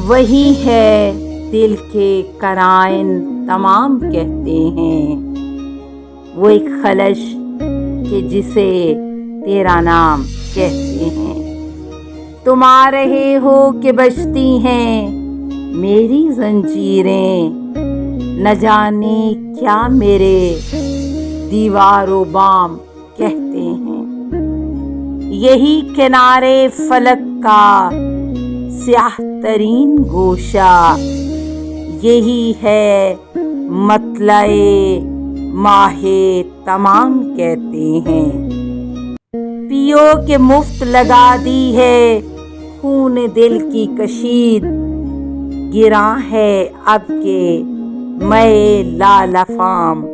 وہی ہے دل کے قرائن تمام کہتے ہیں، وہ ایک خلش کہ جسے تیرا نام کہتے ہیں۔ تم آ رہے ہو کہ بجتی ہیں میری زنجیریں، نہ جانے کیا میرے دیوار و بام کہتے ہیں۔ یہی کنارے فلک کا سیاہ ترین گوشہ، یہی ہے مطلع ماہ تمام کہتے ہیں۔ پیو کہ مفت لگا دی ہے خون دل کی کشید، گراں ہے اب کے مے لعل فام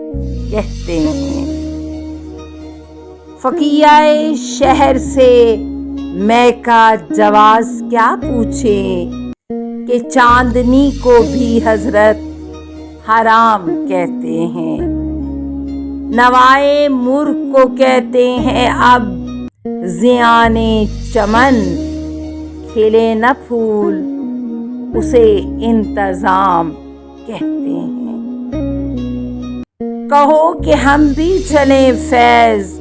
کہتے ہیں۔ فقیہ شہر سے مے کا جواز کیا پوچھیں کہ چاندنی کو بھی حضرت حرام کہتے ہیں۔ نوائے مرغ کو کہتے ہیں اب زیان چمن، کھلے نہ پھول اسے انتظام کہتے ہیں۔ کہو کہ ہم بھی چلیں فیض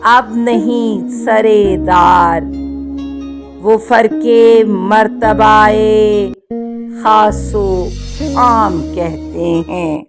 اب نہیں سرے دار، وہ فرق مرتبہ خاص و عام کہتے ہیں۔